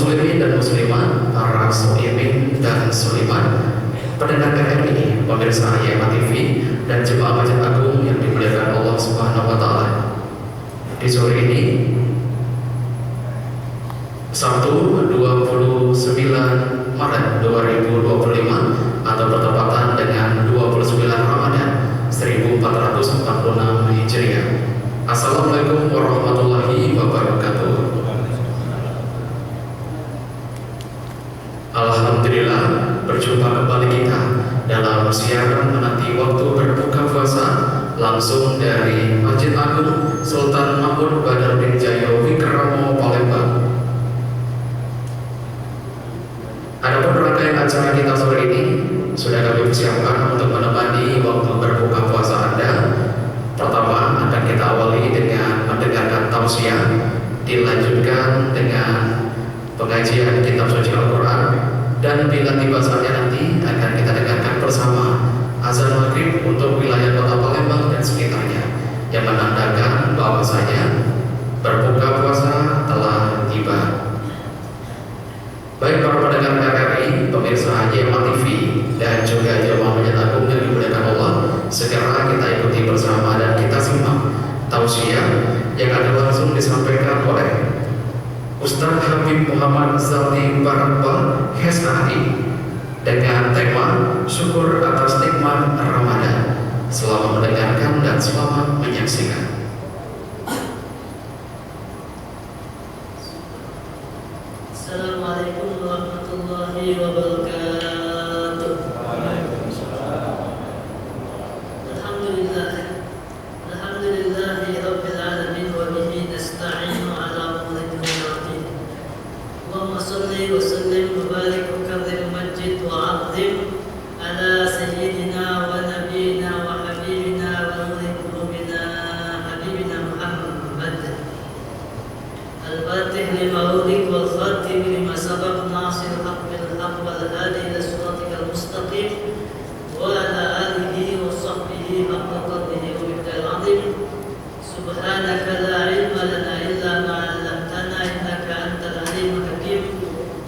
muslimin dan muslimat, para muslimin dan muslimat, pendengar RRI, pemirsa YMA TV dan jemaah Masjid Agung yang dimuliakan Allah Subhanahu wa taala. Di sore ini Sabtu 29 Maret 2025 atau bertepatan dengan 29 Ramadan 1446 Hijriah. Assalamualaikum warahmatullahi wabarakatuh. Alhamdulillah, berjumpa kembali kita dalam siaran menanti waktu berbuka puasa langsung dari Masjid Agung Sultan Mahmud Badar bin Jayo Wikramo Palembang. Adapun rangkaian acara kita sore ini sudah kami persiapkan untuk menemani waktu berbuka puasa Anda. Pertama akan kita awali dengan mendengarkan tausiah, dilanjutkan dengan pengajian kitab suci Al-Quran, dan bila tiba saatnya nanti akan kita dengarkan bersama azan maghrib untuk wilayah kota Palembang dan sekitarnya yang menandakan bahwasanya berbuka puasa telah tiba. Baik para pendengar RRI, pemirsa YMA TV dan juga jemaah Masjid Agung yang dimuliakan Allah, segera kita ikuti bersama dan kita simak tausiah yang akan langsung disampaikan oleh Ustaz Habib Muhammad Zaldi Barakbal HSAI dengan tema syukur atas nikmat Ramadan. Selamat mendengarkan dan selamat menyaksikan. Assalamualaikum warahmatullahi wabarakatuh. Alhamdulillahi rabbil alamin wa bihi nasta'inu ala umuri dunya wad din. Allahumma shalli wa sallim wa barik wa karim majid wa 'azim ala sayyidina wa nabiyyina wa habibina wa nuri qulubina habibina Muhammad al-fatih lima ughliq wal khatim lima sabaq nasir haqq bil haqq wal hadi ila siratikal mustaqim wa ala alihi wa sahbihi haqqa qadrihi wa miqdaril azim. Subhanaka la ilma lana illa ma 'allamtana innaka antal alimul hakim.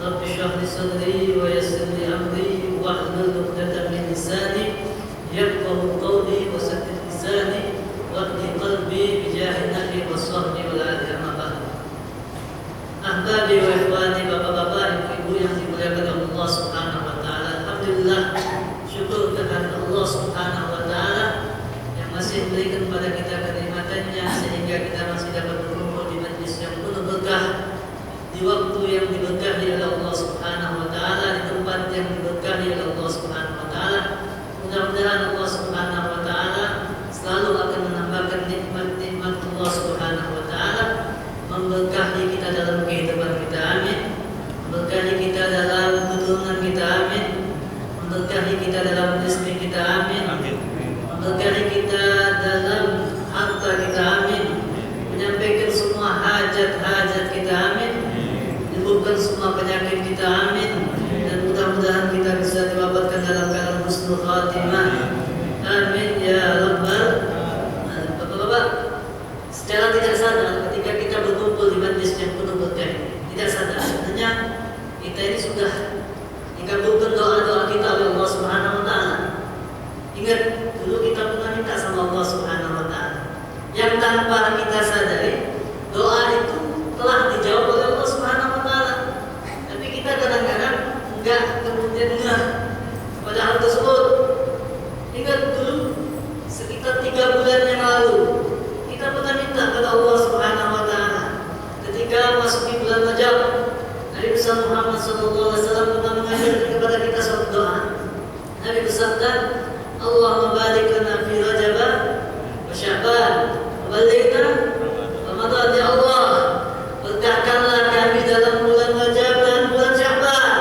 Rabbi shrah li sadri wa yassir li amri wahlul 'uqdatam min lisani yafqahu qawli wa saddid lisani wahdi qalbi bi jahi nabi wa sahbi wal ali amma ba'd. Ahbabi wa ikhwani, bapak-bapak, ibu-ibu yang dimuliakan Allah Subhanahu wa taala. Alhamdulillah, syukur kepada Allah Subhanahu wa taala yang masih memberikan kepada kita kenikmatannya sehingga kita masih dapat berkumpul di majlis yang penuh berkah, di waktu yang diberkahi oleh Allah Subhanahu wa taala, di tempat yang diberkahi oleh Allah Subhanahu wa taala. Mudah-mudahan Allah Subhanahu wa taala selalu akan menambahkan nikmat-nikmat Allah Subhanahu wa taala, memberkahi kita dalam kehidupan kita, amin. Memberkahi kita dalam keturunan kita, amin. Memberkahi kita dalam rezeki kita, amin. Memberkahi kita dalam harta kita, amin. Menyampaikan semua hajat-hajat kita, amin. Menyembuhkan semua penyakit kita, amin. Dan mudah-mudahan kita bisa diwafatkan dalam keadaan husnul khatimah, amin ya rabbal alamin. Bapak-bapak, secara tidak sadar ketika kita berkumpul di majlis yang penuh berkah, tidak sadar sebenarnya kita ini sudah dikabulkan doa-doa kita oleh Allah Subhanahu wa taala. Ingat dulu kita pernah minta sama Allah Subhanahu wa taala yang tanpa kita sadari doa itu telah dijawab oleh Allah Subhanahu wa taala. Tapi kita kadang-kadang enggak kemudian enggak pada hal tersebut. Ingat dulu sekitar 3 bulan yang lalu kita pernah minta kepada Allah Subhanahu wa taala ketika masuk bulan Rajab. Nabi besar Muhammad sallallahu alaihi wasallam pernah mengajarkan kepada kita suatu doa. Nabi bersabda, "Allahumma barik lana fi Rajab wa Sya'ban wa ballighna Ramadan." Ya Allah, berkahkanlah kami dalam bulan Rajab dan bulan Sya'ban,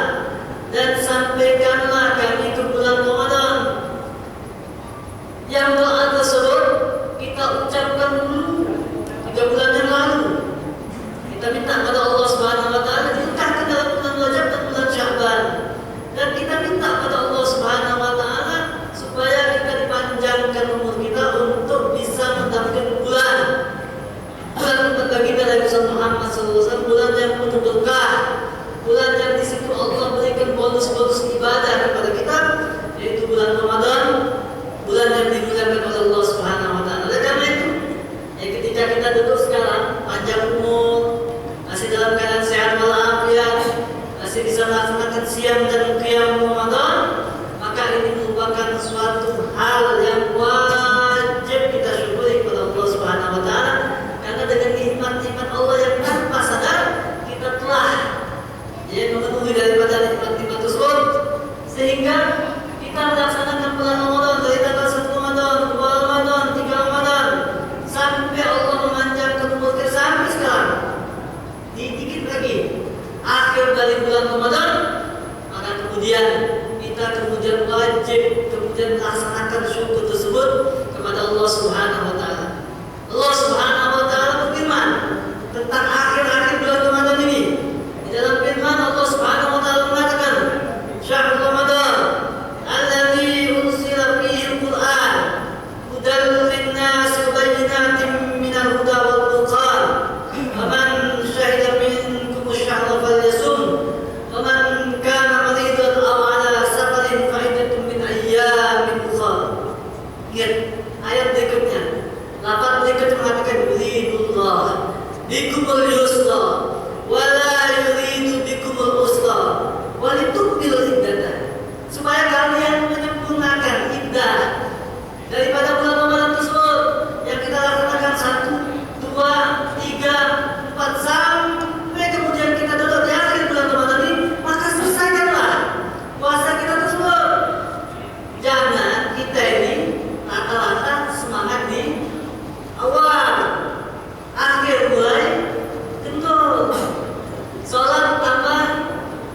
dan sampaikanlah kami ke bulan Ramadan. Yang doa tersebut kita ucapkan dulu 3 bulan yang lalu. Kita minta kepada Allah Subhanahu wa taala diberkahkan dalam bulan Rajab dan bulan Sya'ban. Dan kita minta kepada Allah Subhanahu wa taala supaya kita dipanjangkan melaksanakan syukur tersebut kepada Allah Subhanahu wa taala. Allah Subhanahu wa taala berfirman tentang akhir-akhir bulan Ramadan ini. Di dalam firman Allah Subhanahu wa taala mengatakan, "Syahrul Ramadan alladzi unzila fihi al-Qur'an hudan lin-nas wa bayyinatin minal huda wal furqan. Faman syahida minkum ash-shahra falyasum. Faman kana maridan aw 'ala safarin fa iddatun min ayyamin ukhra." Lihat ayat berikutnya. Lafaz berikutnya mengatakan yuridullah bikumul yusra wa la yuridu bikumul usra wa litukmilul iddata, supaya kalian menyempurnakan iddah daripada bulan Ramadan tersebut yang kita laksanakan 1, 2, 3, 4 sampai kemudian kita duduk di akhir bulan Ramadan ini, maka selesaikanlah puasa kita tersebut. Jangan kita ini rata-rata semangat di awal, akhir mulai kendor. Sholat tambah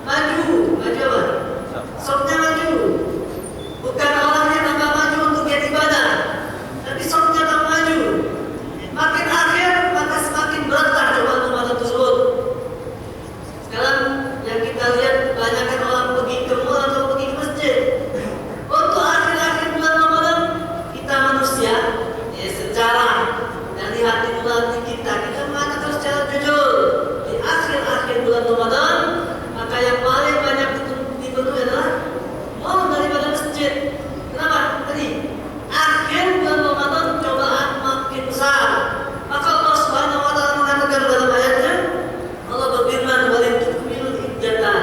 maju apa? Sopnya maju. Bukan orangnya tambah maju untuk giat ibadah, tapi sopnya tambah maju. Makin akhir maka semakin beratlah cobaan Ramadan tersebut. Sekarang yang kita lihat banyakkan orang pergi ke mall atau pergi ke masjid. Untuk akhir-akhir bulan Ramadan kita manusia ya secara dari hati nurani kita mengatakan secara jujur di akhir-akhir bulan Ramadan maka yang paling banyak dipenuhi adalah mau daripada masjid. Kenapa? Tadi akhir bulan Ramadan cobaan makin besar. Maka Allah Subhanahu wa taala mengatakan dalam ayatnya, Allah berfirman, "Walitukmilul iddata."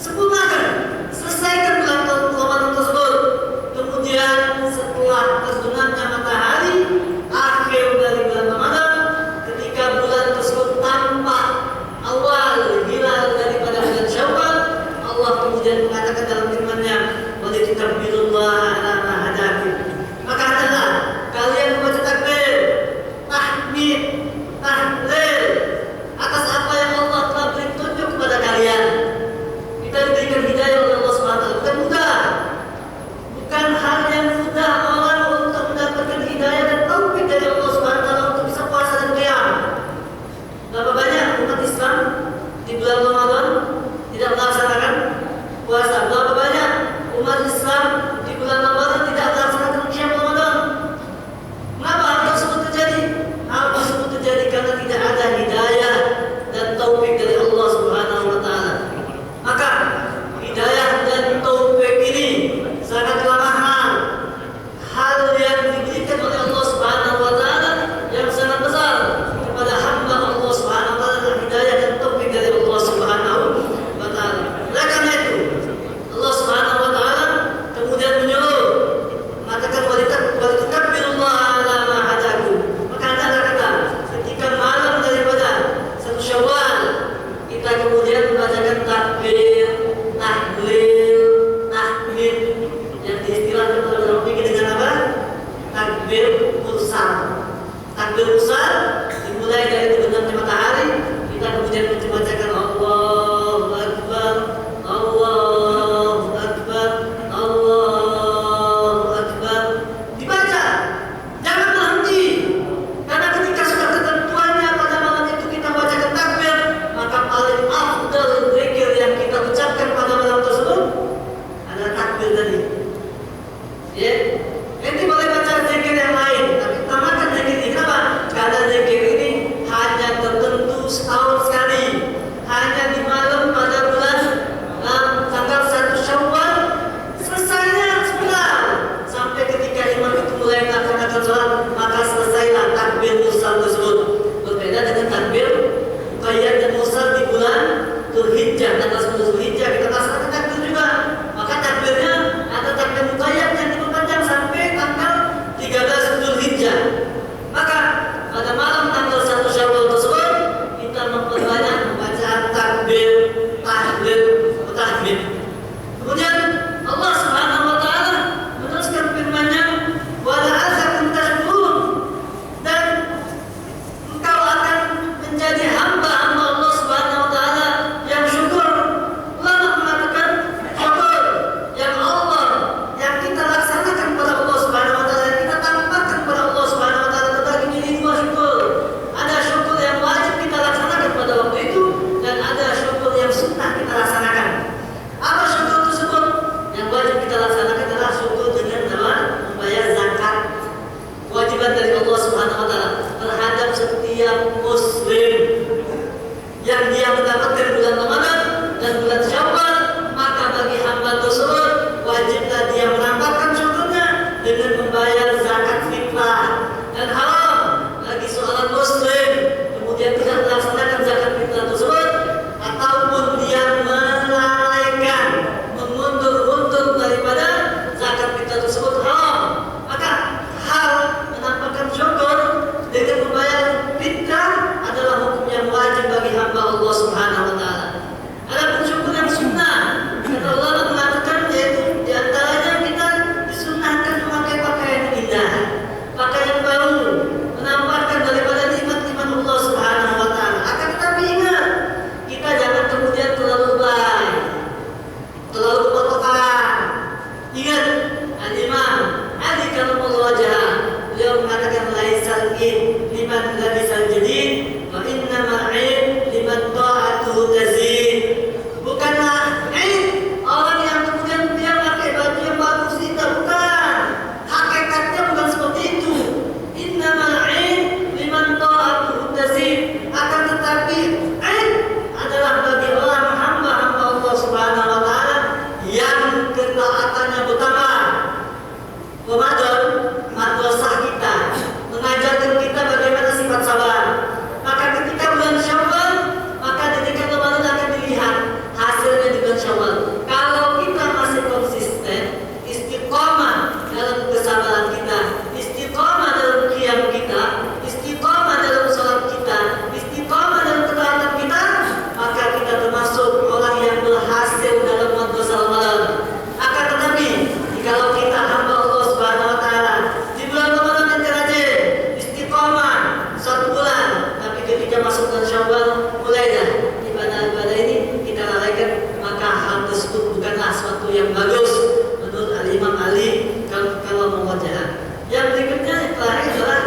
Sempurnakan, selesaikan bulan Ramadan tersebut. Kemudian setelah terbenamnya matahari akhir dari bulan Ramadan, ketika bulan tersebut tampak awal hilal daripada bulan Syawal, Allah kemudian mengatakan dalam firman-Nya, "Walitukabbirullaha 'ala ma hadakum." Maka adalah kalian membaca takbir, tahmid, tahlil atas apa yang Allah telah beri petunjuk kepada kalian. Kita diberikan hidayah oleh Allah Subhanahu wa taala. Bukan mudah. Bukan hal yang mudah orang untuk mendapatkan hidayah dan taufik dari Allah Subhanahu wa taala untuk bisa puasa dan qiyam. Berapa banyak umat Islam di bulan Ramadan tidak melaksanakan puasa? Berapa banyak umat Islam di bulan Ramadan tidak melaksanakan qiyam Ramadan? Mengapa hal tersebut terjadi? Hal tersebut terjadi karena tidak ada hidayah dan taufik dari Allah Subhanahu wa taala. Maka hidayah dan taufik ini sangatlah mahal, hal yang diberikan oleh Allah Subhanahu wa taala yang sangat besar kepada hamba Allah Subhanahu wa taala, hidayah dan taufik dari Allah Subhanahu wa taala. Oleh karena itu Allah Subhanahu wa taala kemudian menyuruh mengatakan walitukabbirullaha 'ala ma hadakum. Maka ada kata ketika malam daripada 1 Syawal kita kemudian membacakan takbir, tahlil, tahmid yang diistilahkan oleh orang fikih dengan apa? Takbir mursal. Takbir mursal dimulai dari terbenamnya matahari, kita kemudian membacakan Allahu Akbar, Allahu Akbar, Allahu Akbar. Dibaca, jangan berhenti. Karena ketika sudah ketentuannya pada malam itu kita bacakan takbir, maka paling afdal zikir yang kita ucapkan pada malam tersebut adalah takbir tadi. Ya, nanti boleh baca zikir yang lain, tapi utamakan zikir ini. Kenapa? Karena zikir ini hanya tertentu setahun sekali, hanya di malam pada bulan tanggal 1 Syawal. Selesainya sebentar sampai ketika imam itu mulai melaksanakan sholat, maka selesailah takbir mursal tersebut. Berbeda dengan takbir muqayyad dan mursal di bulan Dzulhijjah, tanggal 10 Dzulhijjah kita laksanakan takbir juga. Maka takbirnya ada takbir muqayyad yang diperpanjang sampai Al-Imam Ali Karamullah Wajah, beliau mengatakan laisal id liman labisal jadid wa innamal id liman ta'atuhu tazid. Bukanlah id orang yang kemudian dia pakai baju yang bagus, itu bukan. Hakikatnya bukan seperti itu. Innamal id liman ta'atuhu tazid. Akan tetapi id adalah bagi orang hamba-hamba Allah Subhanahu wa taala yang ketaatannya bertambah. Ramadan madrasah kita mengajarkan kita bagaimana sifat sabar. Maka ketika bulan Syawal, maka ketika Ramadan akan dilihat hasilnya di bulan Syawal. Kalau kita masih konsisten, istiqomah dalam kesabaran kita, istiqomah dalam qiyam kita, istiqomah dalam salat kita, istiqomah dalam ketaatan kita, maka kita termasuk orang yang berhasil dalam madrasah Ramadan. Akan tetapi, kalau kita hamba Allah Subhanahu wa taala di bulan Ramadan kita rajin istiqomah 1 bulan, tapi ketika masuk bulan Syawal mulai dah ibadah-ibadah ini kita lalaikan, maka hal tersebut bukanlah sesuatu yang bagus menurut Al-Imam Ali kalau mewajah. Yang berikutnya yang terakhir adalah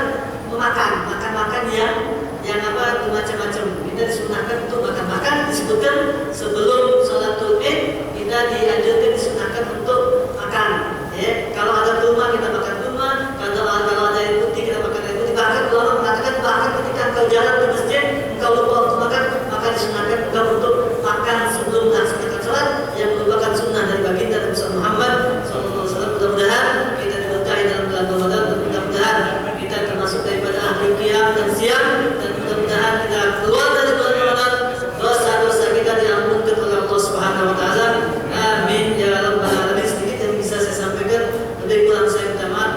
makan yang apa macam-macam. Kita disunahkan untuk makan disebutkan sebelum sholatul id kita dianjurkan disunahkan untuk makan. Ya, kalau ada kurma kita makan kurma, kalau ada air putih kita makan air putih. Bahkan ulama mengatakan bahkan ketika engkau jalan ke masjid, engkau lupa untuk makan, maka disunahkan engkau untuk makan sebelum melaksanakan sholat yang merupakan sunnah dari baginda Nabi Muhammad SAW. Mudah-mudahan kita diberkahi dalam bulan Ramadan, mudah-mudahan kita termasuk daripada ahli qiyam dan siam, dan mudah-mudahan kita keluar dari bulan Ramadan dosa-dosa kita diampunkan oleh Allah Subhanahu wa taala. Amin ya rabbal alamin. Sedikit yang bisa saya sampaikan, lebih kurang saya minta maaf.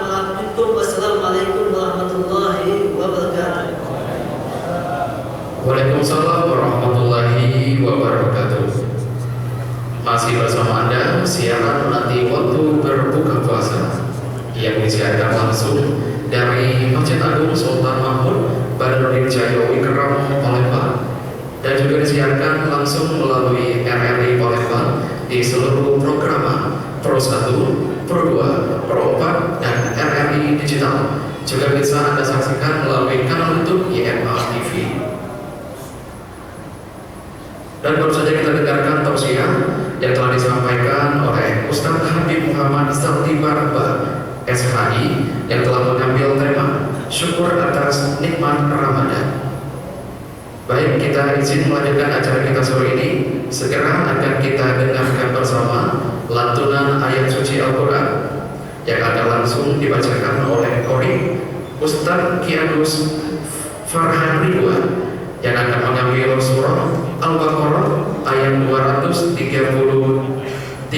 Wassalamualaikum warahmatullahi wabarakatuh. Waalaikumsalam warahmatullahi wabarakatuh. Masih bersama Anda siaran menanti waktu berbuka puasa yang disiarkan langsung dari Masjid Agung Sultan Mahmud Badruddin Jaya Wicaksono Palembang, dan juga disiarkan langsung melalui RRI Palembang di seluruh program Pro 1, Pro 2, Pro 4 dan RRI Digital. Juga bisa Anda saksikan melalui kanal YouTube YMA TV. Dan baru saja kita dengarkan tausiah yang telah disampaikan oleh Ustaz Habib Muhammad Sakti Barba SHI yang telah mengambil tema syukur atas nikmat Ramadan. Baik, kita izin melanjutkan acara kita sore ini. Segera akan kita dengarkan bersama lantunan ayat suci Al-Quran yang akan langsung dibacakan oleh Qori Ustaz Kianus Farhan Ridwan yang akan mengambil surah Al-Baqarah ayat 233.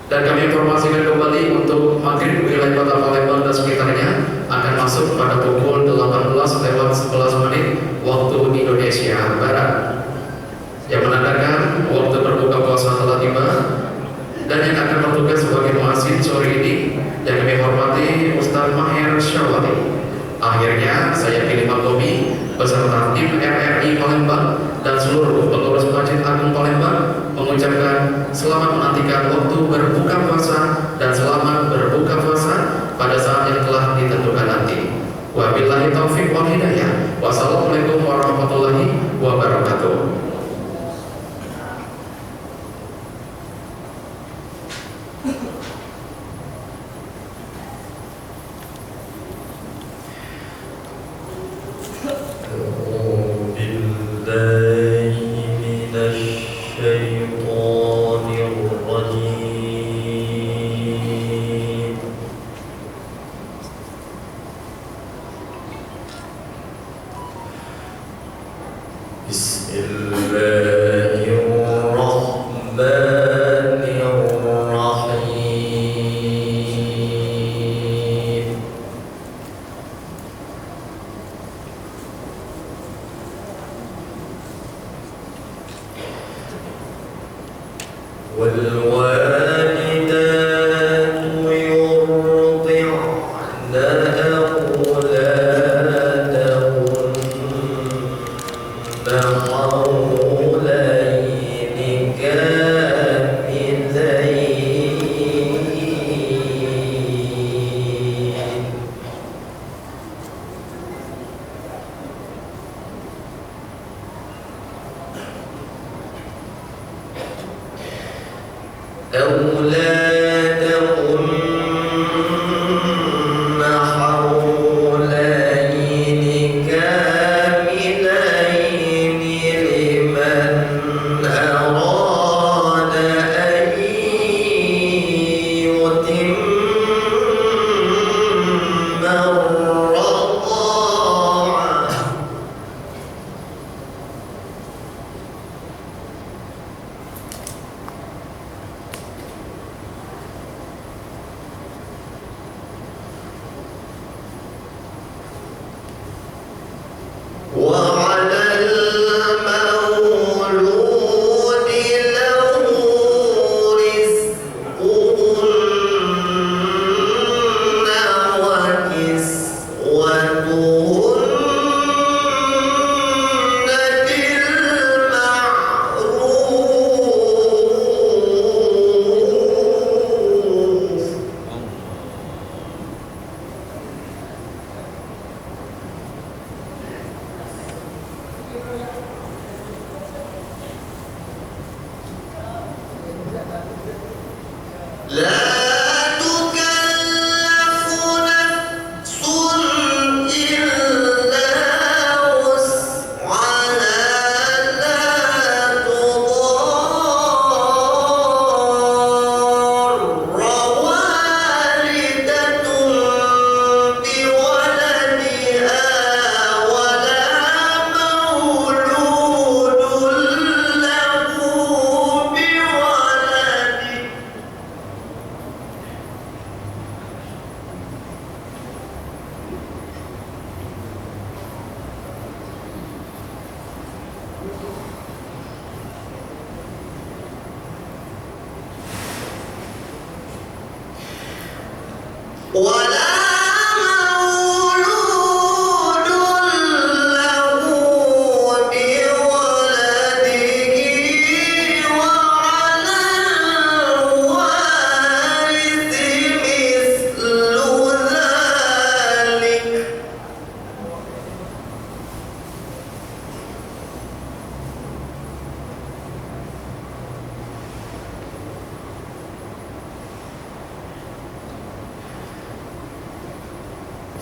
Dan kami informasikan kembali untuk maghrib wilayah kota Palembang dan sekitarnya akan masuk pada pukul 18:11 waktu Indonesia Barat, yang menandakan waktu berbuka puasa telah tiba. Dan yang akan bertugas sebagai muazzin sore ini yang kami hormati Ustaz Maher Syawali. Akhirnya saya pilih makhlumi beserta tim RRI Palembang dan seluruh pengurus Masjid Agung Palembang mengucapkan selamat menantikan waktu berbuka puasa dan selamat berbuka puasa pada saat yang telah ditentukan nanti. Wabillahi taufiq wal hidayah. Wassalamualaikum warahmatullahi wabarakatuh. Bismillahirrahmanirrahim.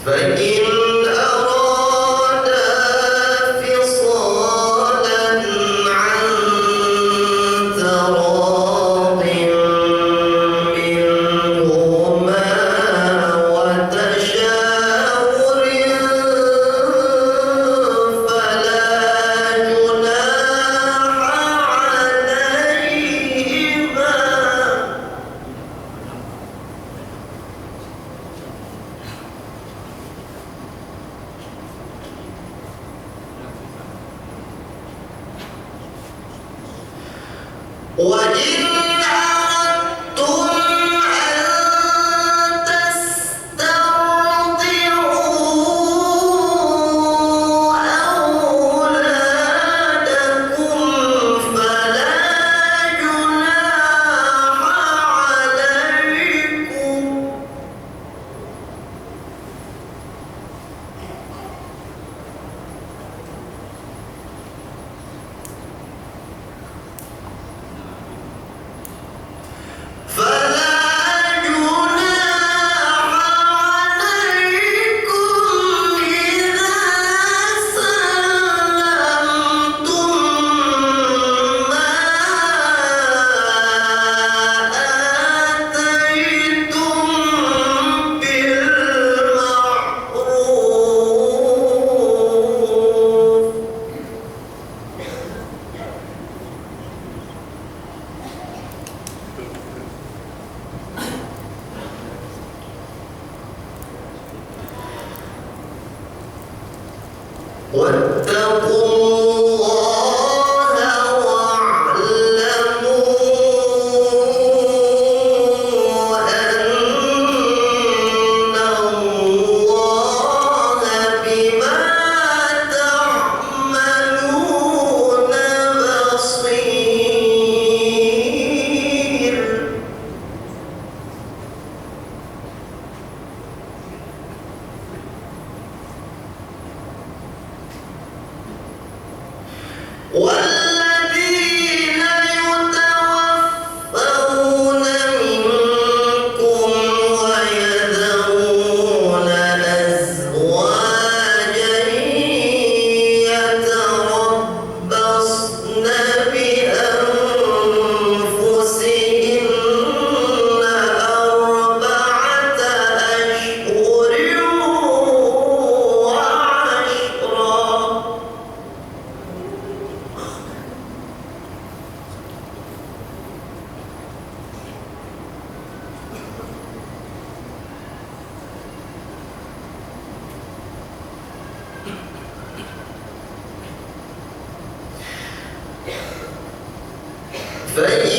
فإن أرادا فصالا عن تراض منهما وتشاور فلا جناح عليهما. وإن أردتم أن تسترضعوا أولادكم فلا جناح عليكم. فلا جناح عليكم إذا سلمتم ما آتيتم بالمعروف. واتقوا الله واعلموا أن الله بما تعملون بصير. والذين يتوفون منكم ويذرون أزواجا يتربصن بأنفسهن أربعة أشهر وعشرا. فإن